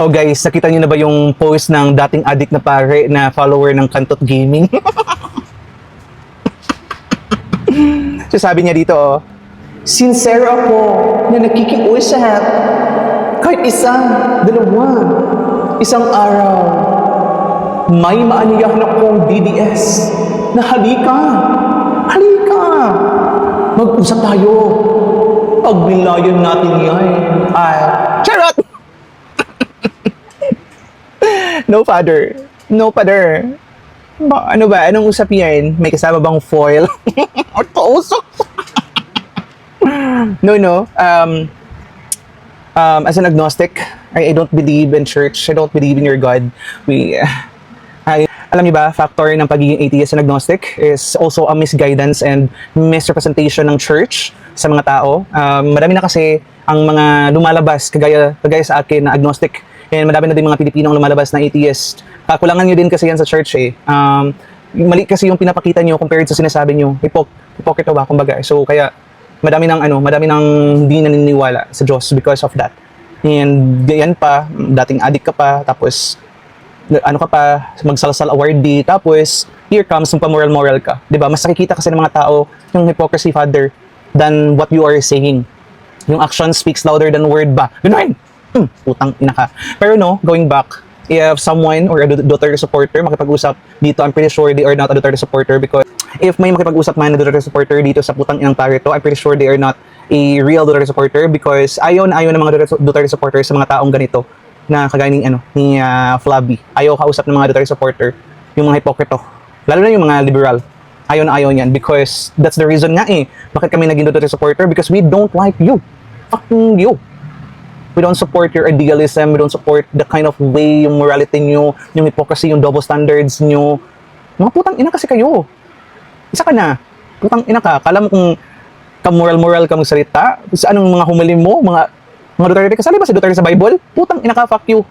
Oh guys, nakita niyo na ba yung post ng dating addict na pare na follower ng Kantot Gaming? So sabi niya dito, oh, sincere ako na nakikiusap. Kahit isang araw, may maaniyahan akong DDS na halika, mag-usap tayo. Pagnilayan natin yan ay, charot! No father. Ano ba? Anong usap yan? May kasama bang foil? Or kausap? No. As an agnostic, I don't believe in church. I don't believe in your God. Alam niyo ba, factor ng pagiging atheist and agnostic is also a misguidance and misrepresentation ng church sa mga tao. Marami na kasi ang mga lumalabas, kagaya sa akin na agnostic, and madami na din mga Pilipinong lumalabas na atheist. Kulangan nyo din kasi yan sa church eh. Mali kasi yung pinapakita nyo compared sa sinasabi nyo. Hipokrito ba, kumbaga. So kaya madami nang hindi naniniwala sa Diyos because of that. And yan pa, dating addict ka pa, tapos magsalasal awardee, tapos here comes yung pamoral ka. 'Di ba? Mas nakikita kasi ng mga tao yung hypocrisy, Father, than what you are saying. Yung action speaks louder than word ba? Ganun! Putang ina ka. Pero no, going back, if someone or a Duterte supporter makipag-usap dito, I'm pretty sure they are not a Duterte supporter, because if may makipag-usap man na Duterte supporter dito sa putang inang pare to, I'm pretty sure they are not a real Duterte supporter, because ayaw ng mga Duterte supporters sa mga taong ganito na kagaya ni Flavi. Ayaw kausap ng mga Duterte supporter, yung mga hipokrito. Lalo na yung mga liberal. Ayaw niyan, because that's the reason nga eh. Bakit kami naging Duterte supporter? Because we don't like you. Fucking you. We don't support your idealism. We don't support the kind of way, yung morality nyo, yung hypocrisy, yung double standards nyo. Mga putang ina kasi kayo. Isa ka na. Putang ina ka. Kala mo kung kamoral-moral ka magsalita, sa anong mga humuli mo, mga Duterte, kasali ba si Duterte sa Bible? Putang ina ka, fuck you.